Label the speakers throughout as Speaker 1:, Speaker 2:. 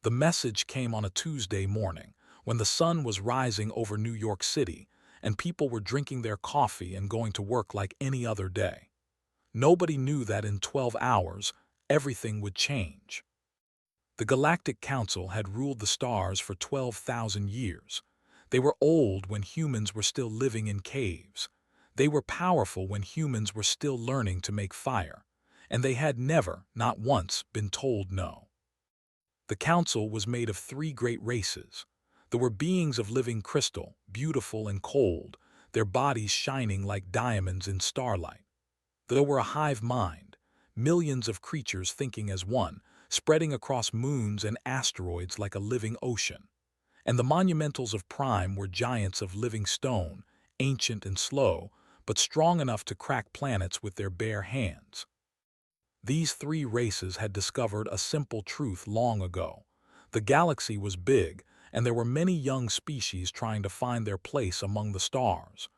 Speaker 1: The message came on a Tuesday morning, when the sun was rising over New York City, and people were drinking their coffee and going to work like any other day. Nobody knew that in 12 hours, everything would change. The Galactic Council had ruled the stars for 12,000 years. They were old when humans were still living in caves. They were powerful when humans were still learning to make fire. And they had never, not once, been told no. The council was made of three great races. There were beings of living crystal, beautiful and cold, their bodies shining like diamonds in starlight. There were a hive mind, millions of creatures thinking as one, spreading across moons and asteroids like a living ocean. And the monumentals of Prime were giants of living stone, ancient and slow, but strong enough to crack planets with their bare hands. These three races had discovered a simple truth long ago. The galaxy was big, and there were many young species trying to find their place among the stars.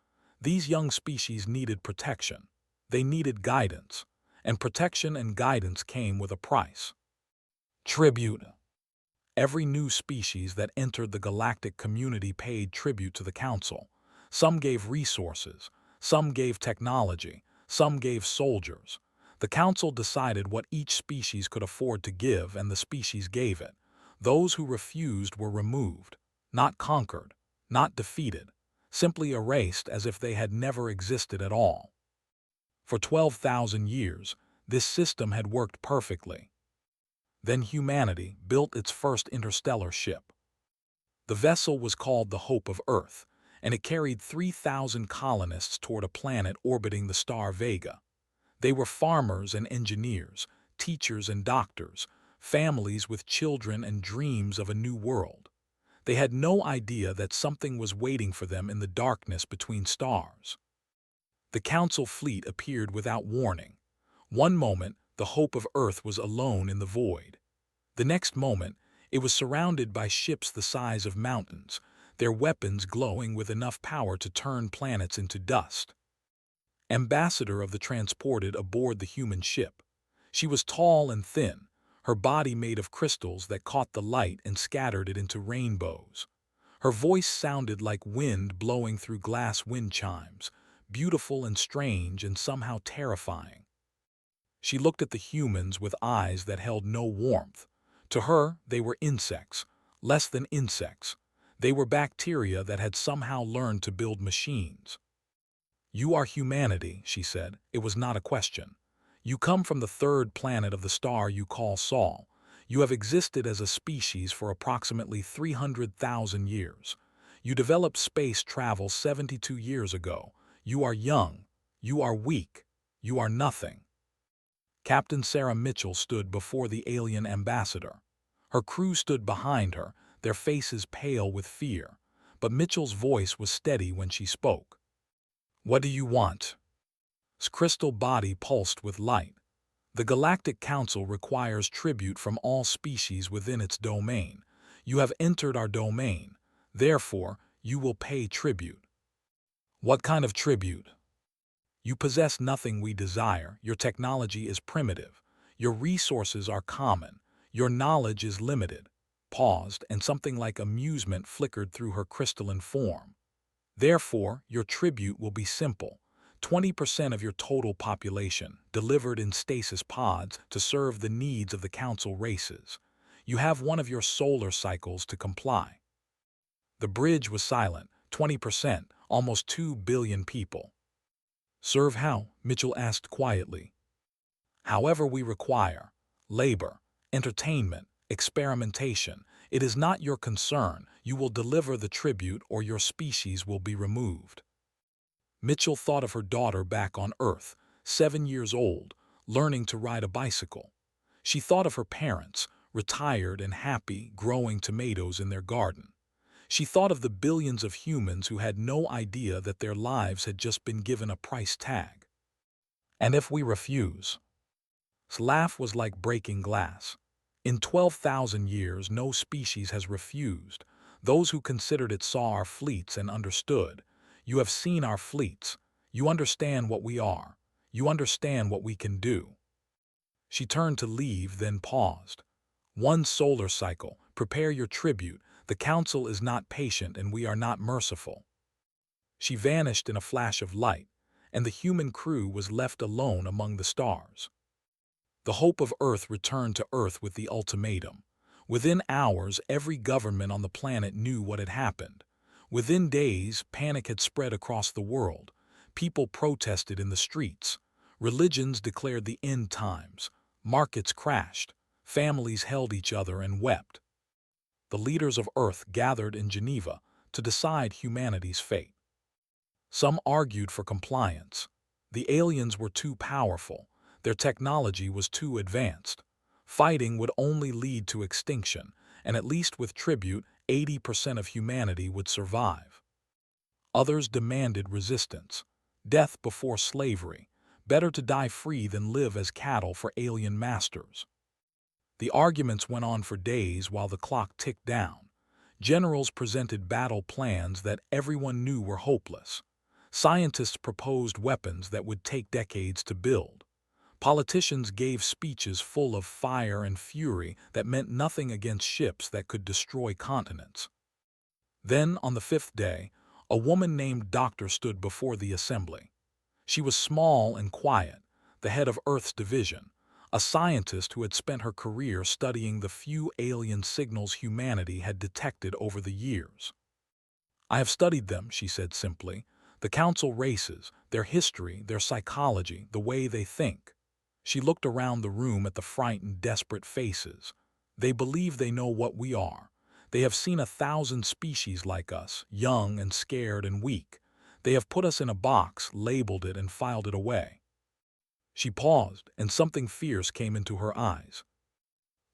Speaker 1: These young species needed protection. They needed guidance, and protection and guidance came with a price. Tribute. Every new species that entered the galactic community paid tribute to the Council. Some gave resources, some gave technology, some gave soldiers. The Council decided what each species could afford to give, and the species gave it. Those who refused were removed, not conquered, not defeated, simply erased as if they had never existed at all. For 12,000 years, this system had worked perfectly. Then humanity built its first interstellar ship. The vessel was called the Hope of Earth, and it carried 3,000 colonists toward a planet orbiting the star Vega. They were farmers and engineers, teachers and doctors, families with children and dreams of a new world. They had no idea that something was waiting for them in the darkness between stars. The Council fleet appeared without warning. One moment, the Hope of Earth was alone in the void. The next moment, it was surrounded by ships the size of mountains, their weapons glowing with enough power to turn planets into dust. Ambassador of the transported aboard the human ship. She was tall and thin, her body made of crystals that caught the light and scattered it into rainbows. Her voice sounded like wind blowing through glass wind chimes, beautiful and strange and somehow terrifying. She looked at the humans with eyes that held no warmth. To her, they were insects, less than insects. They were bacteria that had somehow learned to build machines. "You are humanity," she said. It was not a question. "You come from the third planet of the star you call Sol. You have existed as a species for approximately 300,000 years. You developed space travel 72 years ago. You are young. You are weak. You are nothing." Captain Sarah Mitchell stood before the alien ambassador. Her crew stood behind her, their faces pale with fear, but Mitchell's voice was steady when she spoke. "What do you want?" His crystal body pulsed with light. "The Galactic Council requires tribute from all species within its domain. You have entered our domain. Therefore, you will pay tribute." "What kind of tribute?" "You possess nothing we desire. Your technology is primitive. Your resources are common. Your knowledge is limited." Paused, and something like amusement flickered through her crystalline form. "Therefore, your tribute will be simple. 20% of your total population, delivered in stasis pods to serve the needs of the Council races. You have one of your solar cycles to comply." The bridge was silent. 20%, almost 2 billion people. "Serve how?" Mitchell asked quietly. "However we require. Labor, entertainment, experimentation. It is not your concern. You will deliver the tribute or your species will be removed." Mitchell thought of her daughter back on Earth, 7 years old, learning to ride a bicycle. She thought of her parents, retired and happy, growing tomatoes in their garden. She thought of the billions of humans who had no idea that their lives had just been given a price tag. "And if we refuse?" His laugh was like breaking glass. "In 12,000 years, no species has refused. Those who considered it saw our fleets and understood. You have seen our fleets. You understand what we are. You understand what we can do." She turned to leave, then paused. "One solar cycle, Prepare your tribute. The council is not patient and we are not merciful." She vanished in a flash of light, and the human crew was left alone among the stars. The hope of Earth returned to Earth with the ultimatum. Within hours, every government on the planet knew what had happened. Within days, panic had spread across the world. People protested in the streets. Religions declared the end times. Markets crashed. Families held each other and wept. The leaders of Earth gathered in Geneva to decide humanity's fate. Some argued for compliance. The aliens were too powerful. Their technology was too advanced. Fighting would only lead to extinction, and at least with tribute, 80% of humanity would survive. Others demanded resistance. Death before slavery. Better to die free than live as cattle for alien masters. The arguments went on for days while the clock ticked down. Generals presented battle plans that everyone knew were hopeless. Scientists proposed weapons that would take decades to build. Politicians gave speeches full of fire and fury that meant nothing against ships that could destroy continents. Then, on the fifth day, a woman named Doctor stood before the assembly. She was small and quiet, the head of Earth's division, a scientist who had spent her career studying the few alien signals humanity had detected over the years. "I have studied them," she said simply. "The council races, their history, their psychology, the way they think." She looked around the room at the frightened, desperate faces. "They believe they know what we are. They have seen 1,000 species like us, young and scared and weak. They have put us in a box, labeled it, and filed it away." She paused, and something fierce came into her eyes.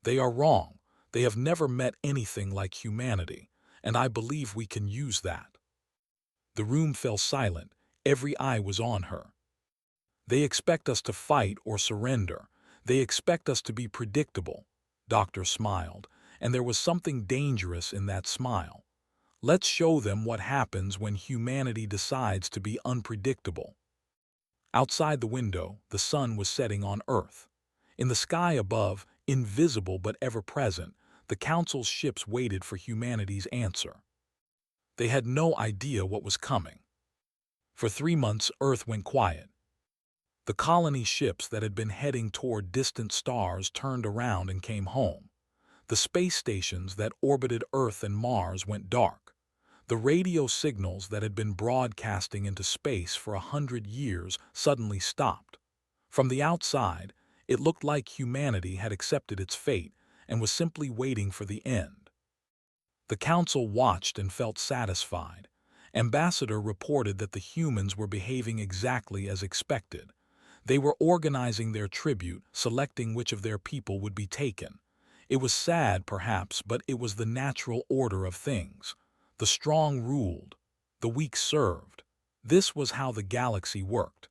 Speaker 1: "They are wrong. They have never met anything like humanity, and I believe we can use that." The room fell silent. Every eye was on her. "They expect us to fight or surrender. They expect us to be predictable." Doctor smiled, and there was something dangerous in that smile. "Let's show them what happens when humanity decides to be unpredictable." Outside the window, the sun was setting on Earth. In the sky above, invisible but ever-present, the Council's ships waited for humanity's answer. They had no idea what was coming. For 3 months, Earth went quiet. The colony ships that had been heading toward distant stars turned around and came home. The space stations that orbited Earth and Mars went dark. The radio signals that had been broadcasting into space for 100 years suddenly stopped. From the outside, it looked like humanity had accepted its fate and was simply waiting for the end. The Council watched and felt satisfied. Ambassador reported that the humans were behaving exactly as expected. They were organizing their tribute, selecting which of their people would be taken. It was sad, perhaps, but it was the natural order of things. The strong ruled, the weak served. This was how the galaxy worked.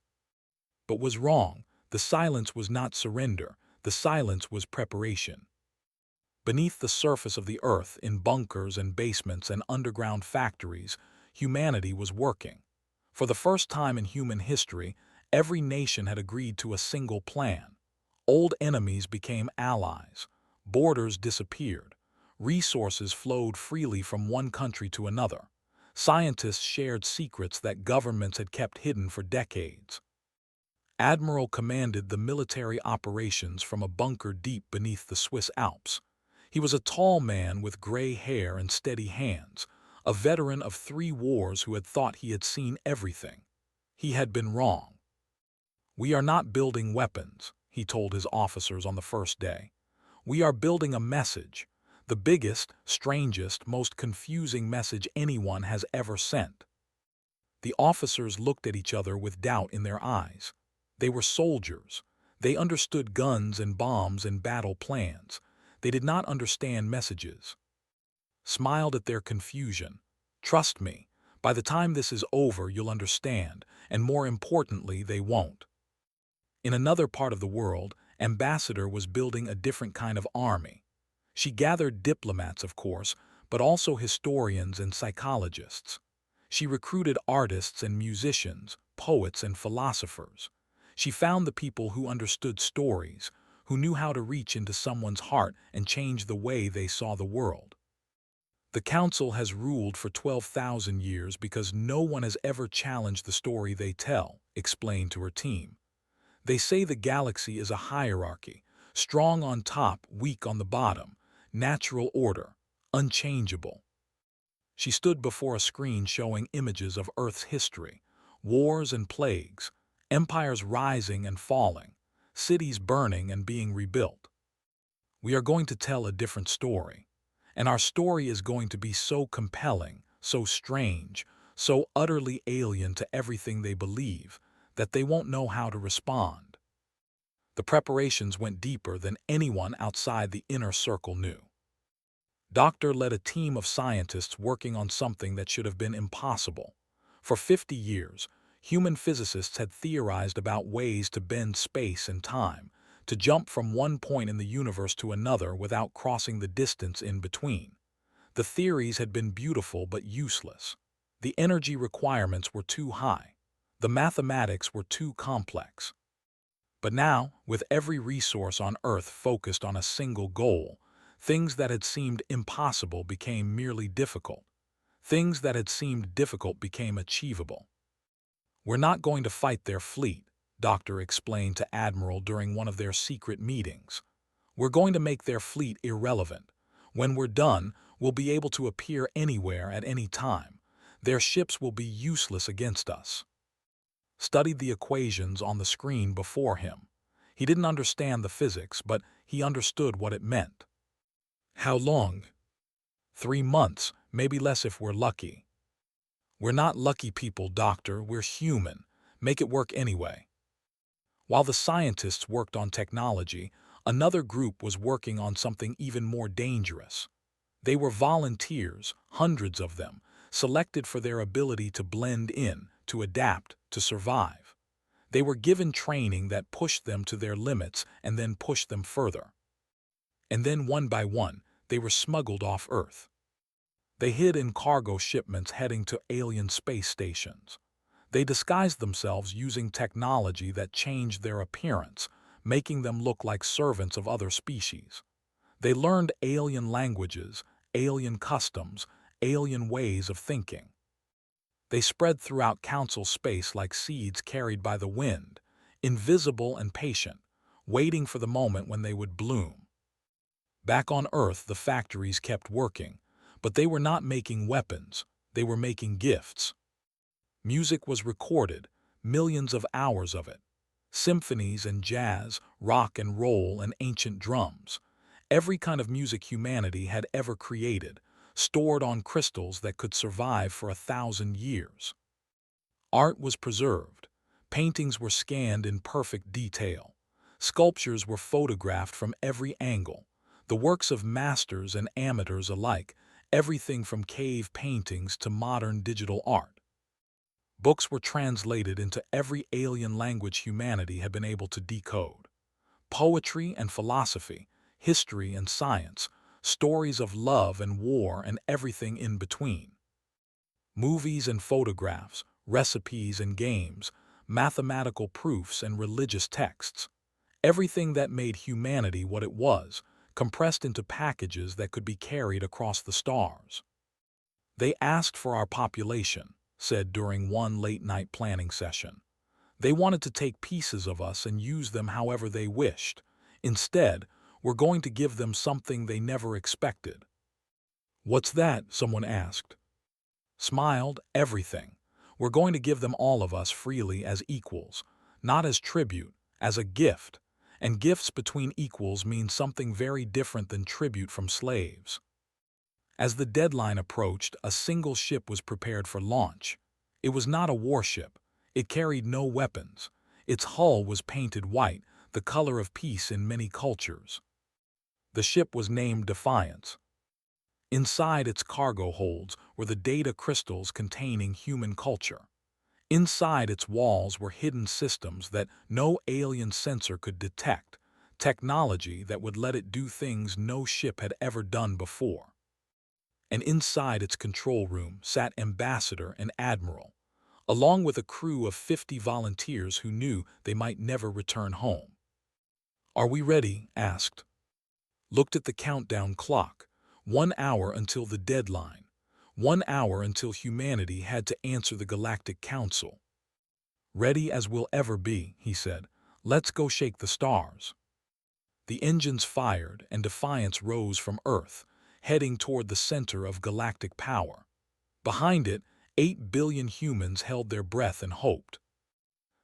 Speaker 1: But was wrong. The silence was not surrender. The silence was preparation. Beneath the surface of the Earth, in bunkers and basements and underground factories, humanity was working. For the first time in human history, every nation had agreed to a single plan. Old enemies became allies. Borders disappeared. Resources flowed freely from one country to another. Scientists shared secrets that governments had kept hidden for decades. Admiral commanded the military operations from a bunker deep beneath the Swiss Alps. He was a tall man with gray hair and steady hands, a veteran of 3 wars who had thought he had seen everything. He had been wrong. "We are not building weapons," he told his officers on the first day. "We are building a message, the biggest, strangest, most confusing message anyone has ever sent." The officers looked at each other with doubt in their eyes. They were soldiers. They understood guns and bombs and battle plans. They did not understand messages. Smiled at their confusion. "Trust me, by the time this is over you'll understand, and more importantly, they won't." In another part of the world, Ambassador was building a different kind of army. She gathered diplomats, of course, but also historians and psychologists. She recruited artists and musicians, poets and philosophers. She found the people who understood stories, who knew how to reach into someone's heart and change the way they saw the world. The Council has ruled for 12,000 years because no one has ever challenged the story they tell, explained to her team. They say the galaxy is a hierarchy, strong on top, weak on the bottom, natural order, unchangeable. She stood before a screen showing images of Earth's history, wars and plagues, empires rising and falling, cities burning and being rebuilt. We are going to tell a different story, and our story is going to be so compelling, so strange, so utterly alien to everything they believe that they won't know how to respond. The preparations went deeper than anyone outside the inner circle knew. Doctor led a team of scientists working on something that should have been impossible. For 50 years, human physicists had theorized about ways to bend space and time, to jump from one point in the universe to another without crossing the distance in between. The theories had been beautiful but useless. The energy requirements were too high. The mathematics were too complex. But now, with every resource on Earth focused on a single goal, things that had seemed impossible became merely difficult. Things that had seemed difficult became achievable. "We're not going to fight their fleet," Doctor explained to Admiral during one of their secret meetings. "We're going to make their fleet irrelevant. When we're done, we'll be able to appear anywhere at any time. Their ships will be useless against us." Studied the equations on the screen before him. He didn't understand the physics, but he understood what it meant. "How long?" 3 months, maybe less if we're lucky." "We're not lucky people, Doctor. We're human. Make it work anyway." While the scientists worked on technology, another group was working on something even more dangerous. They were volunteers, hundreds of them, selected for their ability to blend in, to adapt, to survive. They were given training that pushed them to their limits and then pushed them further. And then one by one, they were smuggled off Earth. They hid in cargo shipments heading to alien space stations. They disguised themselves using technology that changed their appearance, making them look like servants of other species. They learned alien languages, alien customs, alien ways of thinking. They spread throughout Council space like seeds carried by the wind, invisible and patient, waiting for the moment when they would bloom. Back on Earth, the factories kept working, but they were not making weapons, they were making gifts. Music was recorded, millions of hours of it. Symphonies and jazz, rock and roll and ancient drums. Every kind of music humanity had ever created, stored on crystals that could survive for 1,000 years. Art was preserved. Paintings were scanned in perfect detail. Sculptures were photographed from every angle. The works of masters and amateurs alike, everything from cave paintings to modern digital art. Books were translated into every alien language humanity had been able to decode. Poetry and philosophy, history and science, stories of love and war and everything in between. Movies and photographs, recipes and games, mathematical proofs and religious texts. Everything that made humanity what it was, compressed into packages that could be carried across the stars. "They asked for our population," said during one late-night planning session. "They wanted to take pieces of us and use them however they wished. Instead, we're going to give them something they never expected." "What's that?" someone asked. Smiled, "Everything. We're going to give them all of us freely as equals, not as tribute, as a gift. And gifts between equals mean something very different than tribute from slaves." As the deadline approached, a single ship was prepared for launch. It was not a warship. It carried no weapons. Its hull was painted white, the color of peace in many cultures. The ship was named Defiance. Inside its cargo holds were the data crystals containing human culture. Inside its walls were hidden systems that no alien sensor could detect, technology that would let it do things no ship had ever done before. And inside its control room sat Ambassador and Admiral, along with a crew of 50 volunteers who knew they might never return home. "Are we ready?" asked. Looked at the countdown clock. 1 hour until the deadline. 1 hour until humanity had to answer the Galactic Council. "Ready as we'll ever be," he said. "Let's go shake the stars." The engines fired, and defiance rose from Earth, heading toward the center of galactic power. Behind it, 8 billion humans held their breath and hoped.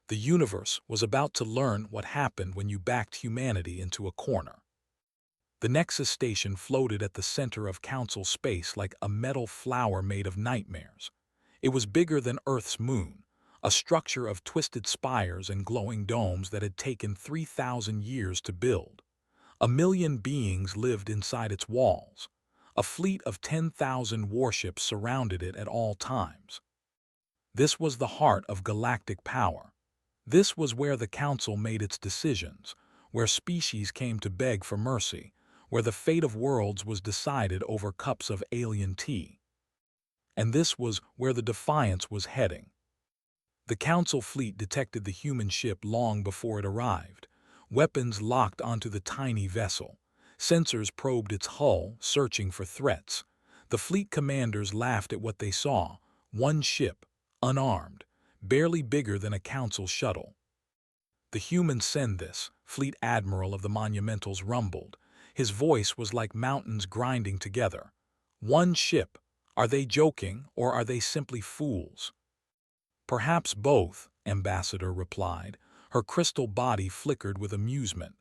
Speaker 1: The universe was about to learn what happened when you backed humanity into a corner. The Nexus station floated at the center of Council space like a metal flower made of nightmares. It was bigger than Earth's moon, a structure of twisted spires and glowing domes that had taken 3,000 years to build. 1 million beings lived inside its walls. A fleet of 10,000 warships surrounded it at all times. This was the heart of galactic power. This was where the Council made its decisions, where species came to beg for mercy, where the fate of worlds was decided over cups of alien tea. And this was where the Defiance was heading. The Council fleet detected the human ship long before it arrived. Weapons locked onto the tiny vessel. Sensors probed its hull, searching for threats. The fleet commanders laughed at what they saw. One ship, unarmed, barely bigger than a Council shuttle. "The humans send this," Fleet Admiral of the Monumentals rumbled. His voice was like mountains grinding together. "One ship. Are they joking, or are they simply fools?" "Perhaps both," Ambassador replied. Her crystal body flickered with amusement.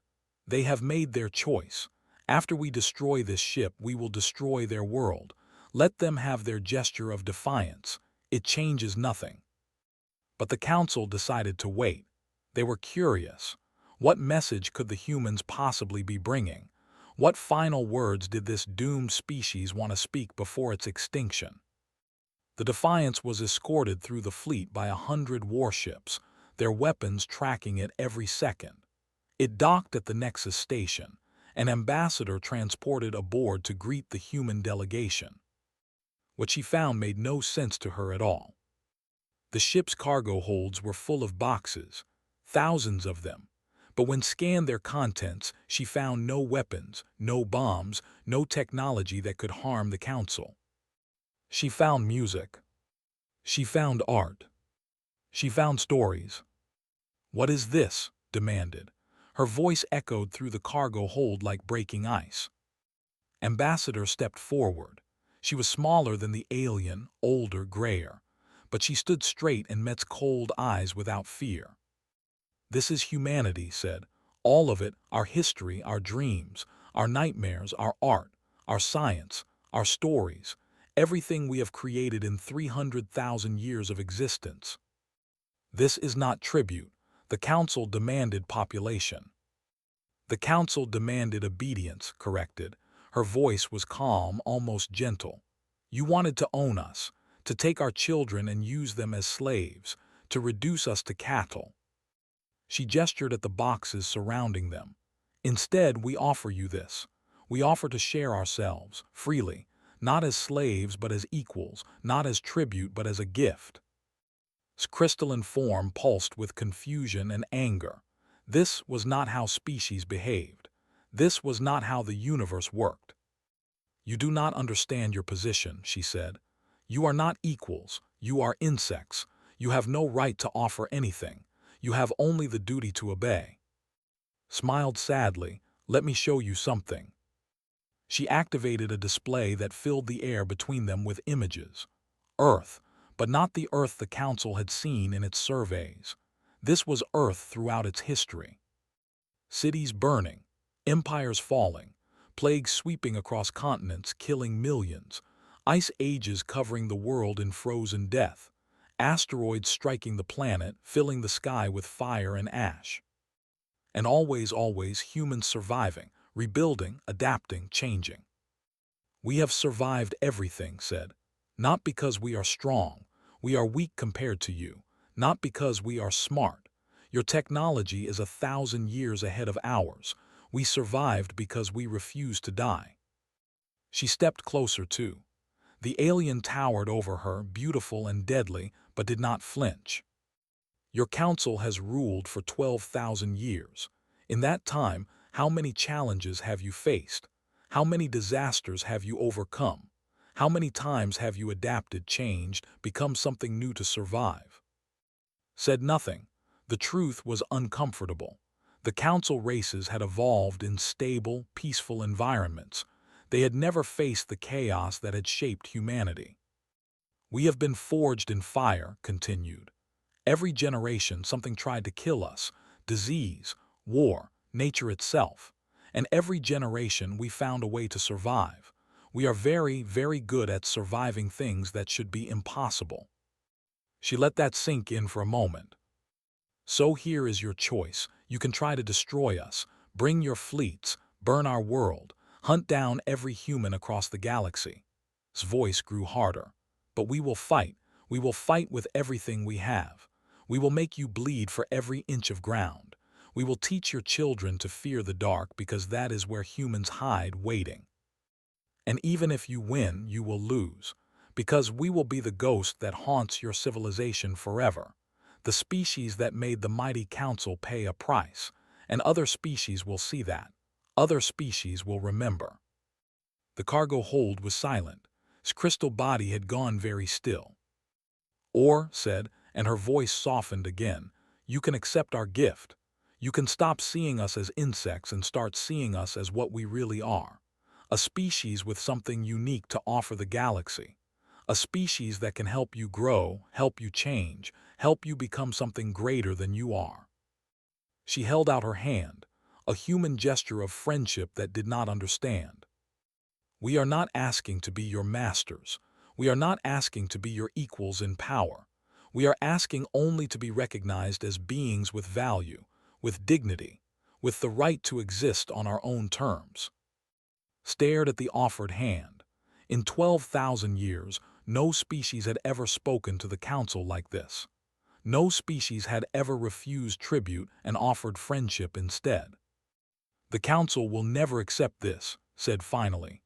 Speaker 1: "They have made their choice. After we destroy this ship, we will destroy their world. Let them have their gesture of defiance. It changes nothing." But the Council decided to wait. They were curious. What message could the humans possibly be bringing? What final words did this doomed species want to speak before its extinction? The Defiance was escorted through the fleet by 100 warships, their weapons tracking it every second. It docked at the Nexus station. An ambassador transported aboard to greet the human delegation. What she found made no sense to her at all. The ship's cargo holds were full of boxes, thousands of them. But when scanned their contents, she found no weapons, no bombs, no technology that could harm the Council. She found music. She found art. She found stories. "What is this?" demanded. Her voice echoed through the cargo hold like breaking ice. Ambassador stepped forward. She was smaller than the alien, older, grayer. But she stood straight and met cold eyes without fear. "This is humanity," said. "All of it, our history, our dreams, our nightmares, our art, our science, our stories, everything we have created in 300,000 years of existence. This is not tribute." The Council demanded population. "The Council demanded obedience," corrected. Her voice was calm, almost gentle. "You wanted to own us, to take our children and use them as slaves, to reduce us to cattle." She gestured at the boxes surrounding them. "Instead, we offer you this. We offer to share ourselves, freely, not as slaves but as equals, not as tribute but as a gift." Crystalline form pulsed with confusion and anger. This was not how species behaved. This was not how the universe worked. "You do not understand your position," she said. "You are not equals. You are insects. You have no right to offer anything. You have only the duty to obey." Smiled sadly. "Let me show you something." She activated a display that filled the air between them with images. Earth, but not the Earth the Council had seen in its surveys. This was Earth throughout its history. Cities burning, empires falling, plagues sweeping across continents killing millions, ice ages covering the world in frozen death, asteroids striking the planet, filling the sky with fire and ash. And always, always humans surviving, rebuilding, adapting, changing. "We have survived everything," said. "Not because we are strong. We are weak compared to you. Not because we are smart. Your technology is 1,000 years ahead of ours. We survived because we refused to die." She stepped closer too. The alien towered over her, beautiful and deadly, but did not flinch. "Your council has ruled for 12,000 years. In that time, How many challenges have you faced? How many disasters have you overcome? How many times have you adapted, changed, become something new to survive? Said nothing. The truth was uncomfortable. The council races had evolved in stable, peaceful environments. They had never faced the chaos that had shaped humanity. We have been forged in fire, continued. Every generation something tried to kill us, disease, war, nature itself. And every generation we found a way to survive. We are very, very good at surviving things that should be impossible. She let that sink in for a moment. So here is your choice. You can try to destroy us, bring your fleets, burn our world, hunt down every human across the galaxy. His voice grew harder. But we will fight. We will fight with everything we have. We will make you bleed for every inch of ground. We will teach your children to fear the dark because that is where humans hide waiting. And even if you win, you will lose, because we will be the ghost that haunts your civilization forever. The species that made the mighty council pay a price, and other species will see that. Other species will remember. The cargo hold was silent. His crystal body had gone very still. Or, said, and her voice softened again, you can accept our gift. You can stop seeing us as insects and start seeing us as what we really are. A species with something unique to offer the galaxy. A species that can help you grow, help you change, help you become something greater than you are. She held out her hand, a human gesture of friendship that did not understand. We are not asking to be your masters. We are not asking to be your equals in power. We are asking only to be recognized as beings with value, with dignity, with the right to exist on our own terms. Stared at the offered hand. In 12,000 years, no species had ever spoken to the council like this. No species had ever refused tribute and offered friendship instead. The council will never accept this, said finally.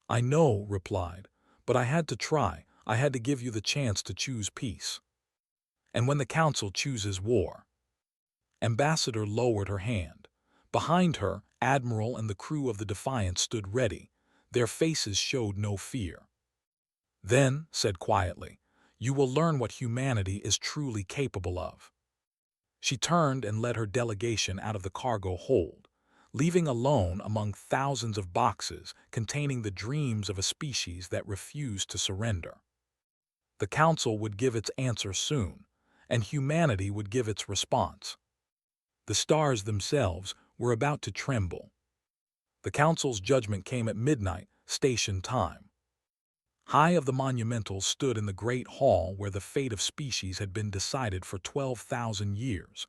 Speaker 1: I know, replied, but I had to try. I had to give you the chance to choose peace. And when the council chooses war. Ambassador lowered her hand. Behind her, Admiral and the crew of the Defiant stood ready. Their faces showed no fear. Then, said quietly, you will learn what humanity is truly capable of. She turned and led her delegation out of the cargo hold, leaving alone among thousands of boxes containing the dreams of a species that refused to surrender. The council would give its answer soon, and humanity would give its response. The stars themselves were about to tremble. The council's judgment came at midnight, station time. High of the Monumentals stood in the great hall where the fate of species had been decided for 12,000 years.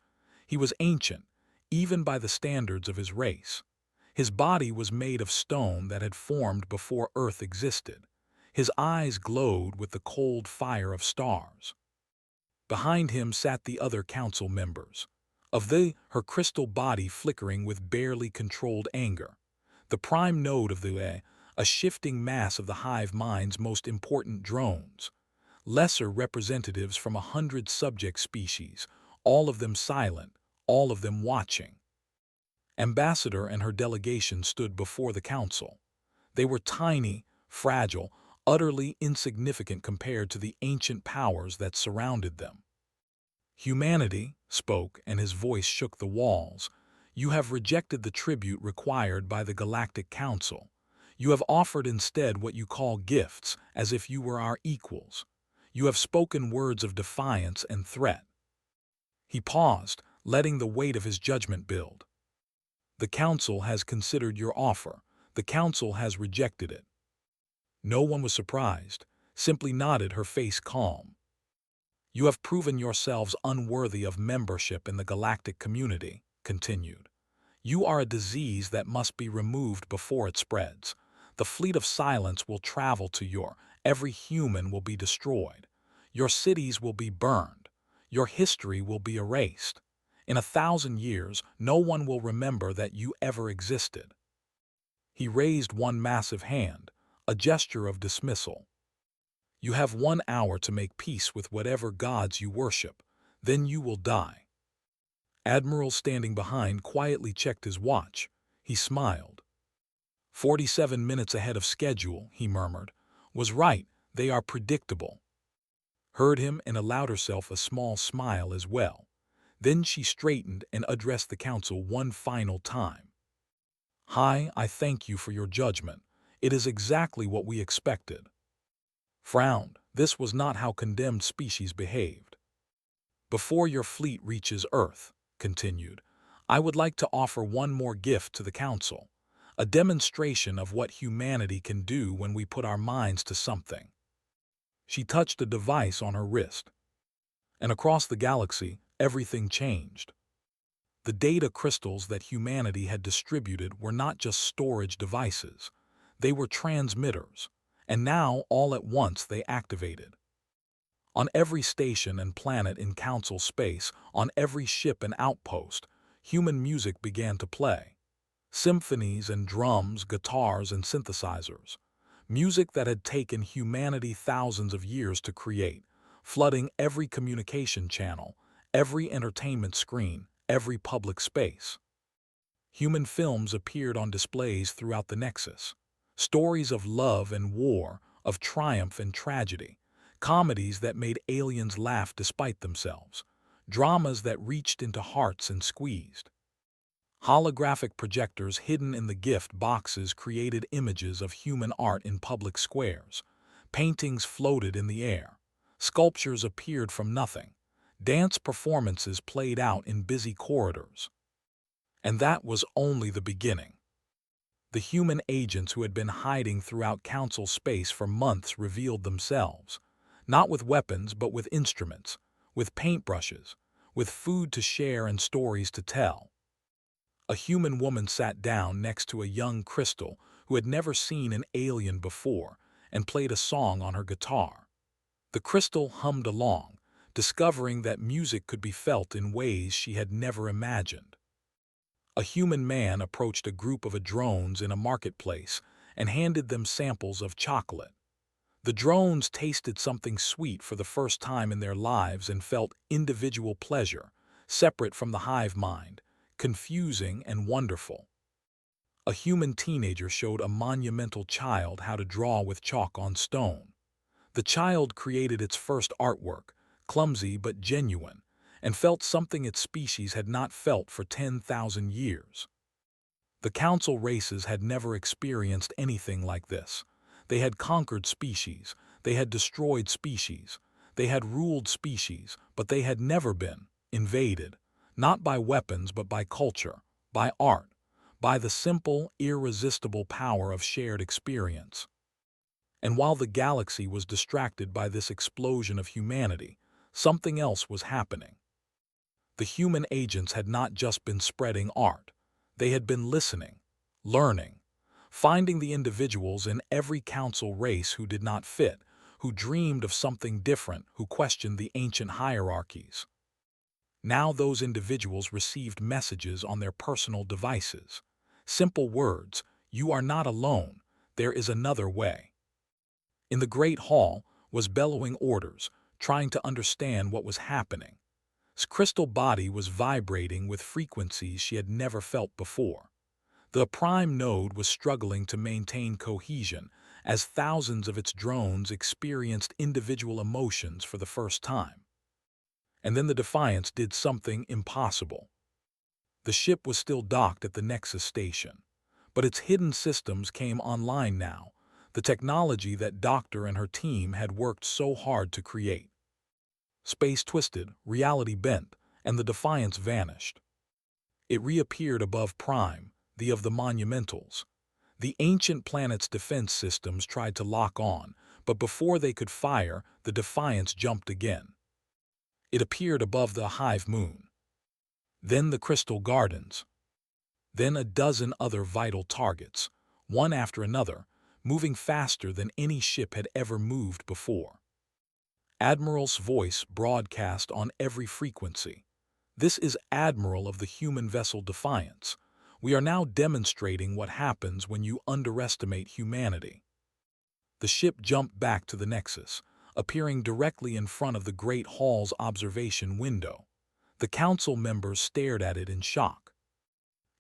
Speaker 1: He was ancient, even by the standards of his race. His body was made of stone that had formed before Earth existed. His eyes glowed with the cold fire of stars. Behind him sat the other council members. Her crystal body flickering with barely controlled anger. The prime node of a shifting mass of the hive mind's most important drones. Lesser representatives from 100 subject species, all of them silent, all of them watching. Ambassador and her delegation stood before the council. They were tiny, fragile, utterly insignificant compared to the ancient powers that surrounded them. Humanity spoke, and his voice shook the walls. You have rejected the tribute required by the Galactic Council. You have offered instead what you call gifts, as if you were our equals. You have spoken words of defiance and threat. He paused, letting the weight of his judgment build. The council has considered your offer. The council has rejected it. No one was surprised, simply nodded, her face calm. You have proven yourselves unworthy of membership in the galactic community, continued. You are a disease that must be removed before it spreads. The fleet of silence will travel to every human will be destroyed. Your cities will be burned. Your history will be erased. In 1,000 years, no one will remember that you ever existed. He raised one massive hand, a gesture of dismissal. You have 1 hour to make peace with whatever gods you worship, then you will die. Admiral standing behind quietly checked his watch. He smiled. 47 minutes ahead of schedule, he murmured. Was right, they are predictable. Heard him and allowed herself a small smile as well. Then she straightened and addressed the council one final time. Hi, I thank you for your judgment. It is exactly what we expected. Frowned. This was not how condemned species behaved. Before your fleet reaches Earth, continued, I would like to offer one more gift to the council. A demonstration of what humanity can do when we put our minds to something. She touched a device on her wrist. And across the galaxy, everything changed. The data crystals that humanity had distributed were not just storage devices. They were transmitters, and now all at once they activated. On every station and planet in Council space, on every ship and outpost, human music began to play. Symphonies and drums, guitars and synthesizers. Music that had taken humanity thousands of years to create, flooding every communication channel, every entertainment screen, every public space. Human films appeared on displays throughout the Nexus. Stories of love and war, of triumph and tragedy. Comedies that made aliens laugh despite themselves. Dramas that reached into hearts and squeezed. Holographic projectors hidden in the gift boxes created images of human art in public squares. Paintings floated in the air. Sculptures appeared from nothing. Dance performances played out in busy corridors. And that was only the beginning. The human agents who had been hiding throughout Council space for months revealed themselves, not with weapons but with instruments, with paintbrushes, with food to share and stories to tell. A human woman sat down next to a young crystal who had never seen an alien before and played a song on her guitar. The crystal hummed along, discovering that music could be felt in ways she had never imagined. A human man approached a group of drones in a marketplace and handed them samples of chocolate. The drones tasted something sweet for the first time in their lives and felt individual pleasure, separate from the hive mind, confusing and wonderful. A human teenager showed a monumental child how to draw with chalk on stone. The child created its first artwork, clumsy but genuine, and felt something its species had not felt for 10,000 years. The council races had never experienced anything like this. They had conquered species, they had destroyed species, they had ruled species, but they had never been invaded, not by weapons but by culture, by art, by the simple, irresistible power of shared experience. And while the galaxy was distracted by this explosion of humanity, something else was happening. The human agents had not just been spreading art. They had been listening, learning, finding the individuals in every council race who did not fit, who dreamed of something different, who questioned the ancient hierarchies. Now those individuals received messages on their personal devices. Simple words, "You are not alone, there is another way." In the great hall was bellowing orders, trying to understand what was happening. His crystal body was vibrating with frequencies she had never felt before. The prime node was struggling to maintain cohesion as thousands of its drones experienced individual emotions for the first time. And then the Defiance did something impossible. The ship was still docked at the Nexus station, but its hidden systems came online now, the technology that Doctor and her team had worked so hard to create. Space twisted, reality bent, and the Defiance vanished. It reappeared above Prime, the of the Monumentals. The ancient planet's defense systems tried to lock on, but before they could fire, the Defiance jumped again. It appeared above the Hive Moon. Then the Crystal Gardens. Then a dozen other vital targets, one after another, moving faster than any ship had ever moved before. Admiral's voice broadcast on every frequency. This is Admiral of the human vessel Defiance. We are now demonstrating what happens when you underestimate humanity. The ship jumped back to the Nexus, appearing directly in front of the Great Hall's observation window. The council members stared at it in shock.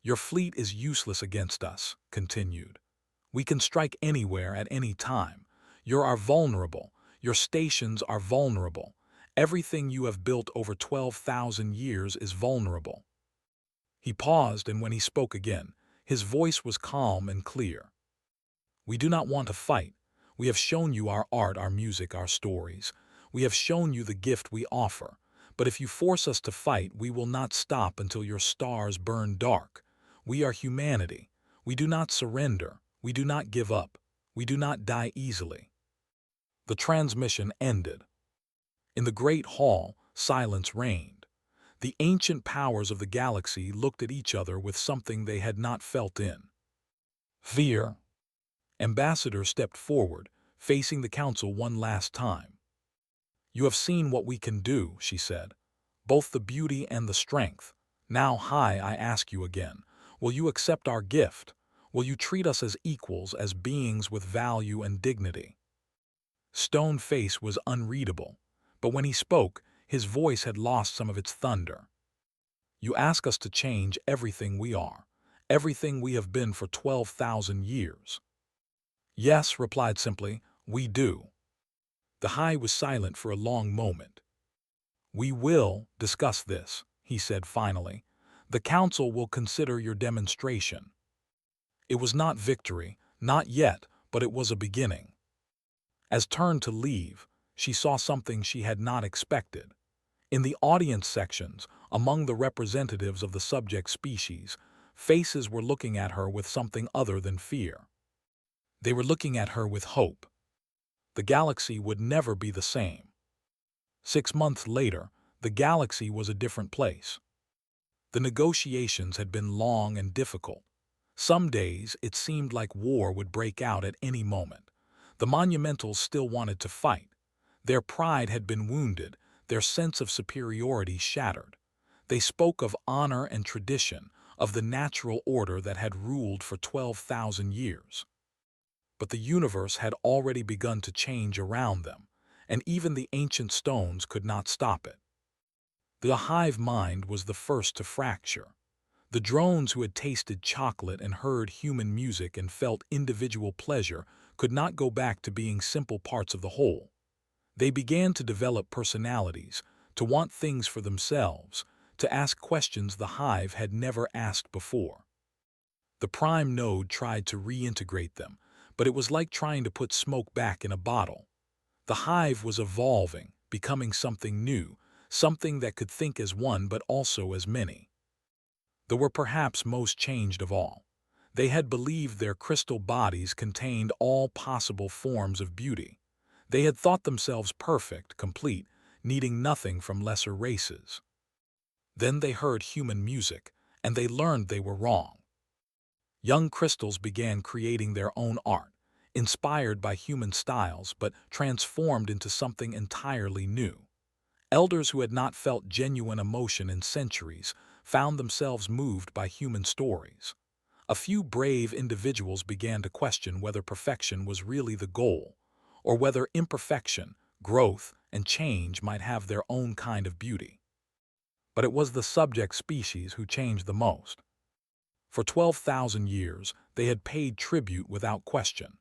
Speaker 1: Your fleet is useless against us, continued. We can strike anywhere at any time. You are vulnerable. Your stations are vulnerable. Everything you have built over 12,000 years is vulnerable. He paused, and when he spoke again, his voice was calm and clear. We do not want to fight. We have shown you our art, our music, our stories. We have shown you the gift we offer. But if you force us to fight, we will not stop until your stars burn dark. We are humanity. We do not surrender. We do not give up. We do not die easily. The transmission ended. In the great hall, silence reigned. The ancient powers of the galaxy looked at each other with something they had not felt in fear. Ambassador stepped forward, facing the council one last time. You have seen what we can do, she said. Both the beauty and the strength. Now, I ask you again, will you accept our gift? Will you treat us as equals, as beings with value and dignity? Stone's face was unreadable, but when he spoke, his voice had lost some of its thunder. You ask us to change everything we are, everything we have been for 12,000 years. Yes, replied simply, we do. The High was silent for a long moment. We will discuss this, he said finally. The council will consider your demonstration. It was not victory, not yet, but it was a beginning. As turned to leave, she saw something she had not expected. In the audience sections, among the representatives of the subject species, faces were looking at her with something other than fear. They were looking at her with hope. The galaxy would never be the same. 6 months later, the galaxy was a different place. The negotiations had been long and difficult. Some days it seemed like war would break out at any moment. The Monumentals still wanted to fight. Their pride had been wounded, their sense of superiority shattered. They spoke of honor and tradition, of the natural order that had ruled for 12,000 years. But the universe had already begun to change around them, and even the ancient stones could not stop it. The hive mind was the first to fracture. The drones who had tasted chocolate and heard human music and felt individual pleasure could not go back to being simple parts of the whole. They began to develop personalities, to want things for themselves, to ask questions the hive had never asked before. The prime node tried to reintegrate them, but it was like trying to put smoke back in a bottle. The hive was evolving, becoming something new, something that could think as one but also as many. They were perhaps most changed of all. They had believed their crystal bodies contained all possible forms of beauty. They had thought themselves perfect, complete, needing nothing from lesser races. Then they heard human music, and they learned they were wrong. Young crystals began creating their own art, inspired by human styles but transformed into something entirely new. Elders who had not felt genuine emotion in centuries found themselves moved by human stories. A few brave individuals began to question whether perfection was really the goal, or whether imperfection, growth, and change might have their own kind of beauty. But it was the subject species who changed the most. For 12,000 years, they had paid tribute without question.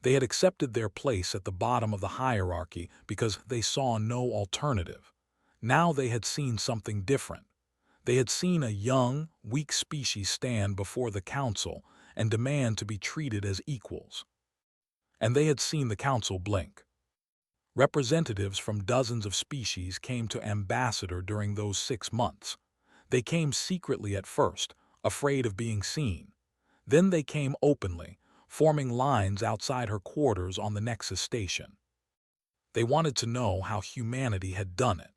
Speaker 1: They had accepted their place at the bottom of the hierarchy because they saw no alternative. Now they had seen something different. They had seen a young, weak species stand before the council and demand to be treated as equals. And they had seen the council blink. Representatives from dozens of species came to Ambassador during those 6 months. They came secretly at first, afraid of being seen. Then they came openly, forming lines outside her quarters on the Nexus station. They wanted to know how humanity had done it.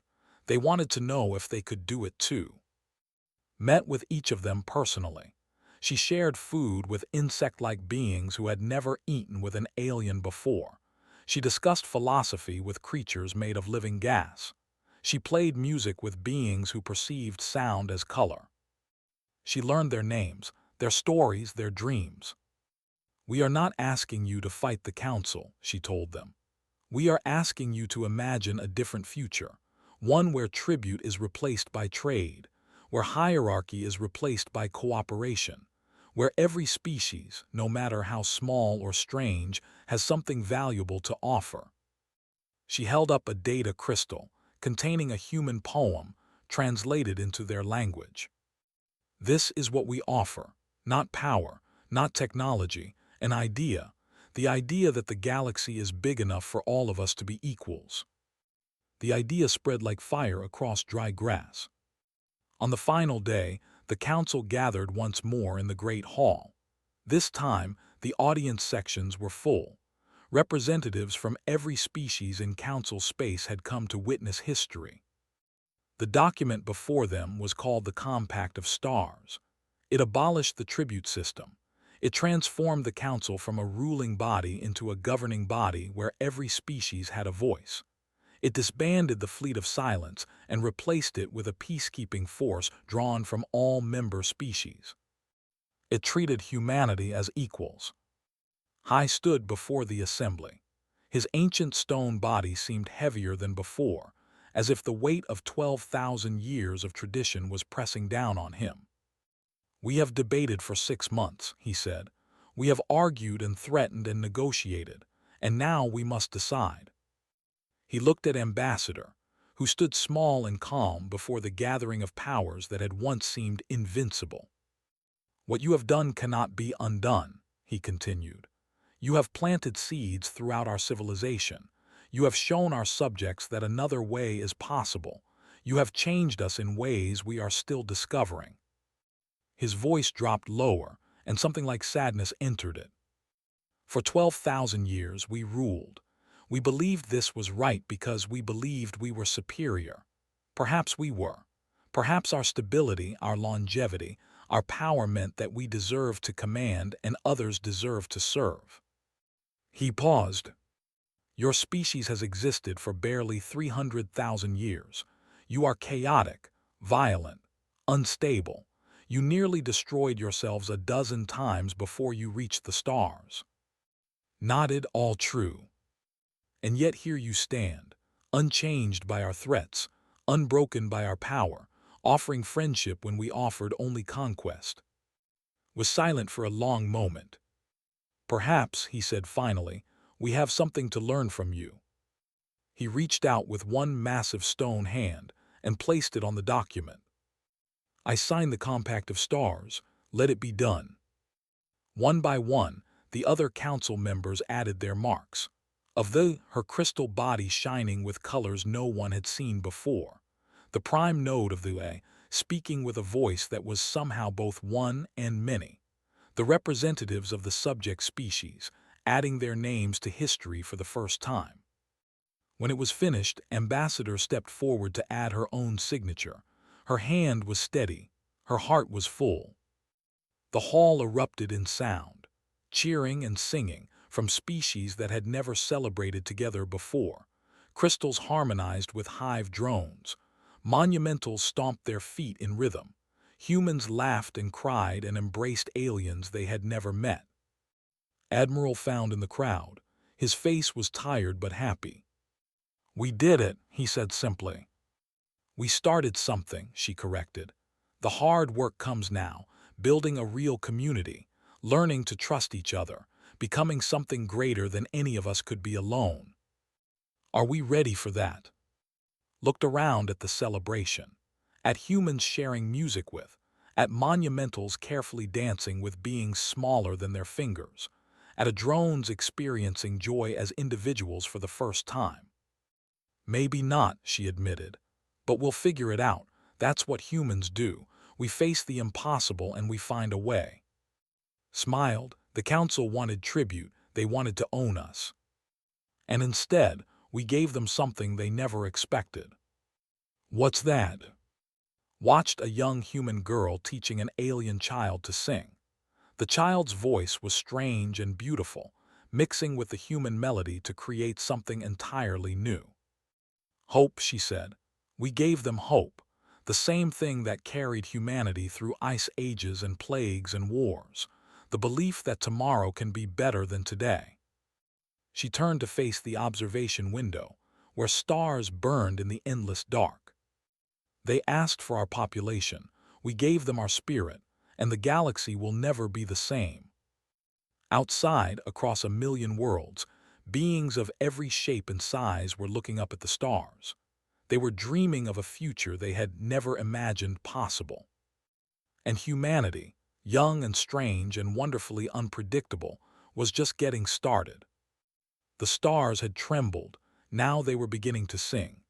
Speaker 1: They wanted to know if they could do it too. Met with each of them personally. She shared food with insect-like beings who had never eaten with an alien before. She discussed philosophy with creatures made of living gas. She played music with beings who perceived sound as color. She learned their names, their stories, their dreams. We are not asking you to fight the council, she told them. We are asking you to imagine a different future, one where tribute is replaced by trade, where hierarchy is replaced by cooperation, where every species, no matter how small or strange, has something valuable to offer. She held up a data crystal containing a human poem translated into their language. This is what we offer, not power, not technology, an idea, the idea that the galaxy is big enough for all of us to be equals. The idea spread like fire across dry grass. On the final day, the council gathered once more in the Great Hall. This time, the audience sections were full. Representatives from every species in council space had come to witness history. The document before them was called the Compact of Stars. It abolished the tribute system. It transformed the council from a ruling body into a governing body where every species had a voice. It disbanded the Fleet of Silence and replaced it with a peacekeeping force drawn from all member species. It treated humanity as equals. Hai stood before the assembly. His ancient stone body seemed heavier than before, as if the weight of 12,000 years of tradition was pressing down on him. "We have debated for 6 months," he said. "We have argued and threatened and negotiated, and now we must decide." He looked at Ambassador, who stood small and calm before the gathering of powers that had once seemed invincible. "What you have done cannot be undone," he continued. "You have planted seeds throughout our civilization. You have shown our subjects that another way is possible. You have changed us in ways we are still discovering." His voice dropped lower, and something like sadness entered it. "For 12,000 years we ruled. We believed this was right because we believed we were superior. Perhaps we were. Perhaps our stability, our longevity, our power meant that we deserved to command and others deserved to serve." He paused. "Your species has existed for barely 300,000 years. You are chaotic, violent, unstable. You nearly destroyed yourselves a dozen times before you reached the stars." Nodded, all true. "And yet here you stand, unchanged by our threats, unbroken by our power, offering friendship when we offered only conquest." Was silent for a long moment. "Perhaps," he said finally, "we have something to learn from you." He reached out with one massive stone hand and placed it on the document. "I sign the Compact of Stars. Let it be done." One by one, the other council members added their marks. Her crystal body shining with colors no one had seen before. The prime node of the A, speaking with a voice that was somehow both one and many. The representatives of the subject species, adding their names to history for the first time. When it was finished, Ambassador stepped forward to add her own signature. Her hand was steady. Her heart was full. The hall erupted in sound, cheering and singing, from species that had never celebrated together before. Crystals harmonized with hive drones. Monumentals stomped their feet in rhythm. Humans laughed and cried and embraced aliens they had never met. Admiral found in the crowd. His face was tired but happy. "We did it," he said simply. "We started something," she corrected. "The hard work comes now, building a real community, learning to trust each other, becoming something greater than any of us could be alone. Are we ready for that?" Looked around at the celebration, at humans sharing music with, at monumentals carefully dancing with beings smaller than their fingers, at drones experiencing joy as individuals for the first time. "Maybe not," she admitted, "but we'll figure it out. That's what humans do. We face the impossible and we find a way." Smiled. The council wanted tribute. They wanted to own us. And instead, we gave them something they never expected. "What's that?" Watched a young human girl teaching an alien child to sing. The child's voice was strange and beautiful, mixing with the human melody to create something entirely new. "Hope," she said. "We gave them hope, the same thing that carried humanity through ice ages and plagues and wars, the belief that tomorrow can be better than today." She turned to face the observation window, where stars burned in the endless dark. They asked for our population, we gave them our spirit, and the galaxy will never be the same. Outside, across a million worlds, beings of every shape and size were looking up at the stars. They were dreaming of a future they had never imagined possible. And humanity, young and strange and wonderfully unpredictable, was just getting started. The stars had trembled, now they were beginning to sing.